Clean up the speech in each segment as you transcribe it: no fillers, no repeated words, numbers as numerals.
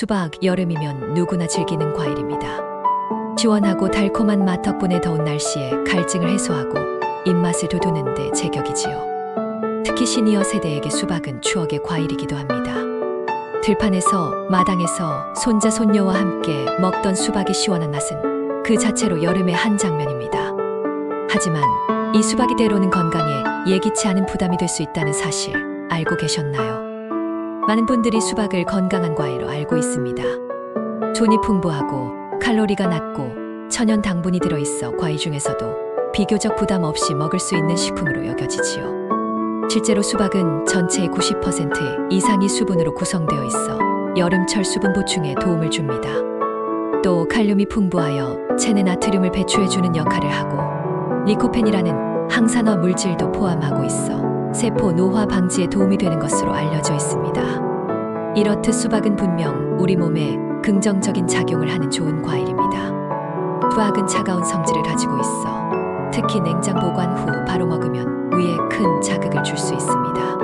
수박, 여름이면 누구나 즐기는 과일입니다. 시원하고 달콤한 맛 덕분에 더운 날씨에 갈증을 해소하고 입맛을 돋우는 데 제격이지요. 특히 시니어 세대에게 수박은 추억의 과일이기도 합니다. 들판에서, 마당에서 손자 손녀와 함께 먹던 수박의 시원한 맛은 그 자체로 여름의 한 장면입니다. 하지만 이 수박이 때로는 건강에 예기치 않은 부담이 될 수 있다는 사실 알고 계셨나요? 많은 분들이 수박을 건강한 과일로 알고 있습니다. 존이 풍부하고 칼로리가 낮고 천연 당분이 들어있어 과일 중에서도 비교적 부담 없이 먹을 수 있는 식품으로 여겨지지요. 실제로 수박은 전체의 90% 이상이 수분으로 구성되어 있어 여름철 수분 보충에 도움을 줍니다. 또 칼륨이 풍부하여 체내 나트륨을 배출해주는 역할을 하고 리코펜이라는 항산화 물질도 포함하고 있어 세포 노화 방지에 도움이 되는 것으로 알려져 있습니다. 이렇듯 수박은 분명 우리 몸에 긍정적인 작용을 하는 좋은 과일입니다. 수박은 차가운 성질을 가지고 있어 특히 냉장 보관 후 바로 먹으면 위에 큰 자극을 줄 수 있습니다.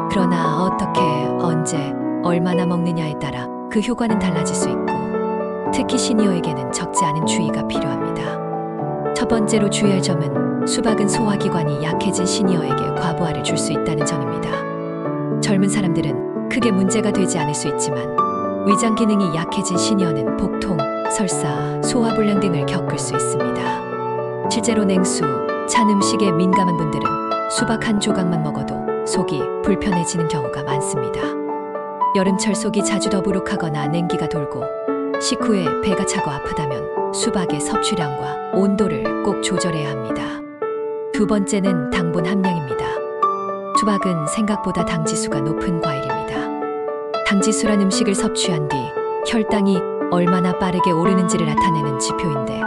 그러나 어떻게, 언제, 얼마나 먹느냐에 따라 그 효과는 달라질 수 있고 특히 시니어에게는 적지 않은 주의가 필요합니다. 첫 번째로 주의할 점은 수박은 소화기관이 약해진 시니어에게 과부하를 줄 수 있다는 점입니다. 젊은 사람들은 크게 문제가 되지 않을 수 있지만 위장 기능이 약해진 시니어는 복통, 설사, 소화불량 등을 겪을 수 있습니다. 실제로 냉수, 찬 음식에 민감한 분들은 수박 한 조각만 먹어도 속이 불편해지는 경우가 많습니다. 여름철 속이 자주 더부룩하거나 냉기가 돌고 식후에 배가 차고 아프다면 수박의 섭취량과 온도를 꼭 조절해야 합니다. 두 번째는 당분 함량입니다. 수박은 생각보다 당지수가 높은 과일입니다. 당지수란 음식을 섭취한 뒤 혈당이 얼마나 빠르게 오르는지를 나타내는 지표인데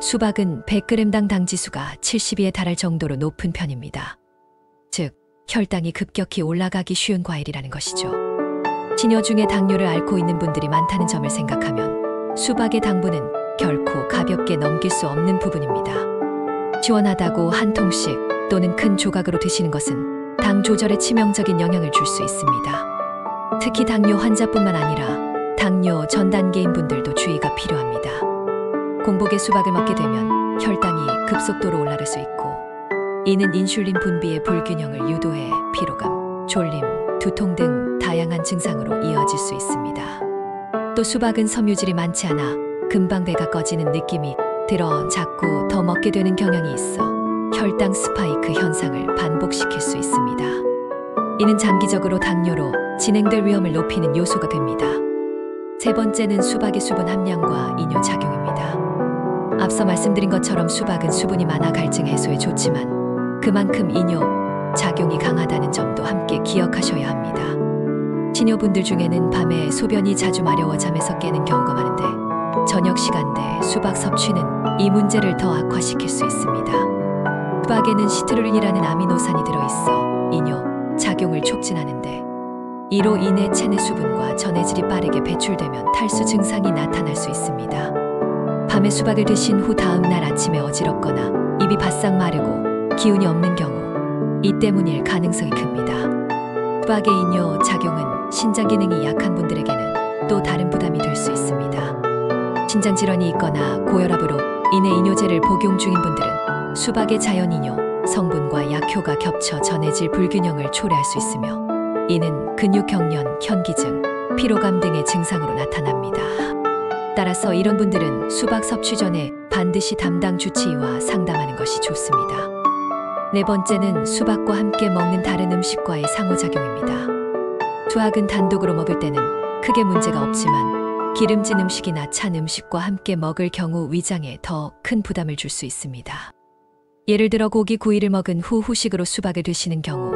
수박은 100g당 당지수가 72에 달할 정도로 높은 편입니다. 즉, 혈당이 급격히 올라가기 쉬운 과일이라는 것이죠. 시니어 중에 당뇨를 앓고 있는 분들이 많다는 점을 생각하면 수박의 당분은 결코 가볍게 넘길 수 없는 부분입니다. 시원하다고 한 통씩 또는 큰 조각으로 드시는 것은 당 조절에 치명적인 영향을 줄 수 있습니다. 특히 당뇨 환자뿐만 아니라 당뇨 전 단계인 분들도 주의가 필요합니다. 공복에 수박을 먹게 되면 혈당이 급속도로 올라갈 수 있고 이는 인슐린 분비의 불균형을 유도해 피로감, 졸림, 두통 등 다양한 증상으로 이어질 수 있습니다. 또 수박은 섬유질이 많지 않아 금방 배가 꺼지는 느낌이 들어 자꾸 더 먹게 되는 경향이 있어 혈당 스파이크 현상을 반복시킬 수 있습니다. 이는 장기적으로 당뇨로 진행될 위험을 높이는 요소가 됩니다. 세 번째는 수박의 수분 함량과 이뇨 작용입니다. 앞서 말씀드린 것처럼 수박은 수분이 많아 갈증 해소에 좋지만 그만큼 이뇨 작용이 강하다는 점도 함께 기억하셔야 합니다. 시니어분들 중에는 밤에 소변이 자주 마려워 잠에서 깨는 경우가 많은데 저녁 시간대 수박 섭취는 이 문제를 더 악화시킬 수 있습니다. 수박에는 시트룰린이라는 아미노산이 들어있어 이뇨 작용을 촉진하는데 이로 인해 체내 수분과 전해질이 빠르게 배출되면 탈수 증상이 나타날 수 있습니다. 밤에 수박을 드신 후 다음날 아침에 어지럽거나 입이 바싹 마르고 기운이 없는 경우 이 때문일 가능성이 큽니다. 수박의 이뇨 작용은 신장 기능이 약한 분들에게는 또 다른 부담이 될 수 있습니다. 신장 질환이 있거나 고혈압으로 인해 이뇨제를 복용 중인 분들은 수박의 자연 이뇨 성분과 약효가 겹쳐 전해질 불균형을 초래할 수 있으며 이는 근육 경련, 현기증, 피로감 등의 증상으로 나타납니다. 따라서 이런 분들은 수박 섭취 전에 반드시 담당 주치의와 상담하는 것이 좋습니다. 네 번째는 수박과 함께 먹는 다른 음식과의 상호작용입니다. 수박은 단독으로 먹을 때는 크게 문제가 없지만 기름진 음식이나 찬 음식과 함께 먹을 경우 위장에 더 큰 부담을 줄 수 있습니다. 예를 들어 고기 구이를 먹은 후 후식으로 수박을 드시는 경우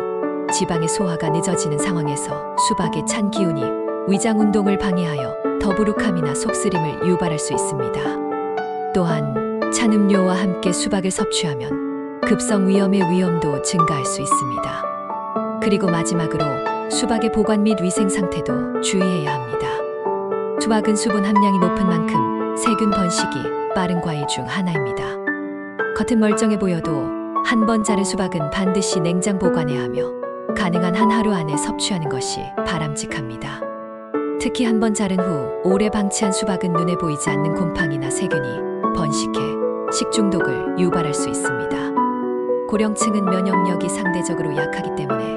지방의 소화가 늦어지는 상황에서 수박의 찬 기운이 위장 운동을 방해하여 더부룩함이나 속쓰림을 유발할 수 있습니다. 또한 찬 음료와 함께 수박을 섭취하면 급성 위염의 위험도 증가할 수 있습니다. 그리고 마지막으로 수박의 보관 및 위생 상태도 주의해야 합니다. 수박은 수분 함량이 높은 만큼 세균 번식이 빠른 과일 중 하나입니다. 겉은 멀쩡해 보여도 한 번 자른 수박은 반드시 냉장 보관해야 하며 가능한 한 하루 안에 섭취하는 것이 바람직합니다. 특히 한 번 자른 후 오래 방치한 수박은 눈에 보이지 않는 곰팡이나 세균이 번식해 식중독을 유발할 수 있습니다. 고령층은 면역력이 상대적으로 약하기 때문에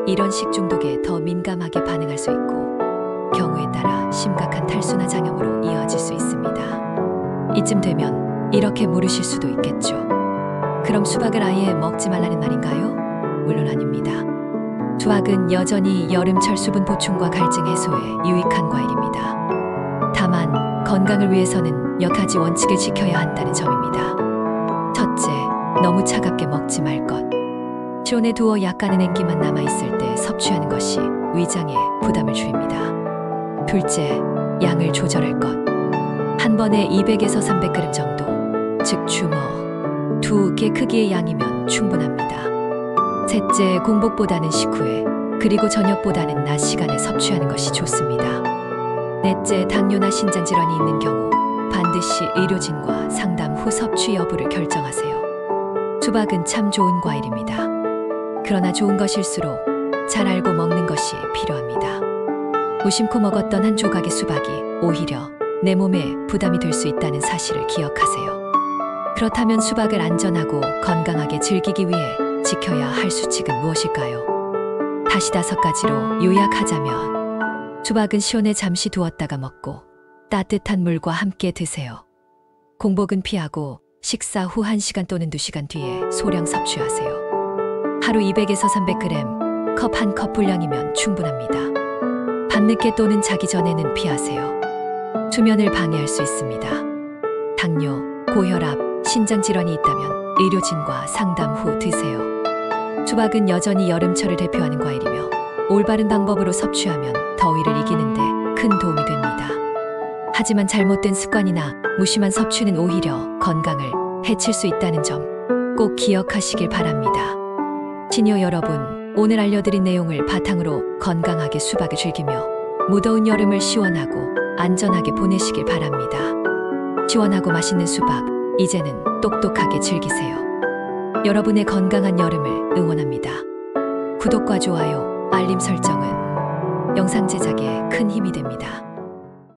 이런 식중독에 더 민감하게 반응할 수 있고 경우에 따라 심각한 탈수나 장염으로 이어질 수 있습니다. 이쯤 되면 이렇게 물으실 수도 있겠죠. 그럼 수박을 아예 먹지 말라는 말인가요? 물론 아닙니다. 수박은 여전히 여름철 수분 보충과 갈증 해소에 유익한 과일입니다. 다만 건강을 위해서는 몇 가지 원칙을 지켜야 한다는 점입니다. 첫째, 너무 차갑게 먹지 말 것. 실온에 두어 약간의 냉기만 남아있을 때 섭취하는 것이 위장에 부담을 줄입니다. 둘째, 양을 조절할 것. 한 번에 200에서 300g 정도, 즉 주먹 2개 크기의 양이면 충분합니다. 셋째, 공복보다는 식후에 그리고 저녁보다는 낮 시간에 섭취하는 것이 좋습니다. 넷째, 당뇨나 신장질환이 있는 경우 반드시 의료진과 상담 후 섭취 여부를 결정하세요. 수박은 참 좋은 과일입니다. 그러나 좋은 것일수록 잘 알고 먹는 것이 필요합니다. 무심코 먹었던 한 조각의 수박이 오히려 내 몸에 부담이 될 수 있다는 사실을 기억하세요. 그렇다면 수박을 안전하고 건강하게 즐기기 위해 지켜야 할 수칙은 무엇일까요? 다시 5가지로 요약하자면 수박은 시온에 잠시 두었다가 먹고 따뜻한 물과 함께 드세요. 공복은 피하고 식사 후 1시간 또는 2시간 뒤에 소량 섭취하세요. 하루 200에서 300g, 컵 한 컵 분량이면 충분합니다. 밤늦게 또는 자기 전에는 피하세요. 수면을 방해할 수 있습니다. 당뇨, 고혈압, 신장질환이 있다면 의료진과 상담 후 드세요. 수박은 여전히 여름철을 대표하는 과일이며 올바른 방법으로 섭취하면 더위를 이기는데 큰 도움이 됩니다. 하지만 잘못된 습관이나 무심한 섭취는 오히려 건강을 해칠 수 있다는 점 꼭 기억하시길 바랍니다. 시니어 여러분, 오늘 알려드린 내용을 바탕으로 건강하게 수박을 즐기며 무더운 여름을 시원하고 안전하게 보내시길 바랍니다. 시원하고 맛있는 수박, 이제는 똑똑하게 즐기세요. 여러분의 건강한 여름을 응원합니다. 구독과 좋아요, 알림 설정은 영상 제작에 큰 힘이 됩니다.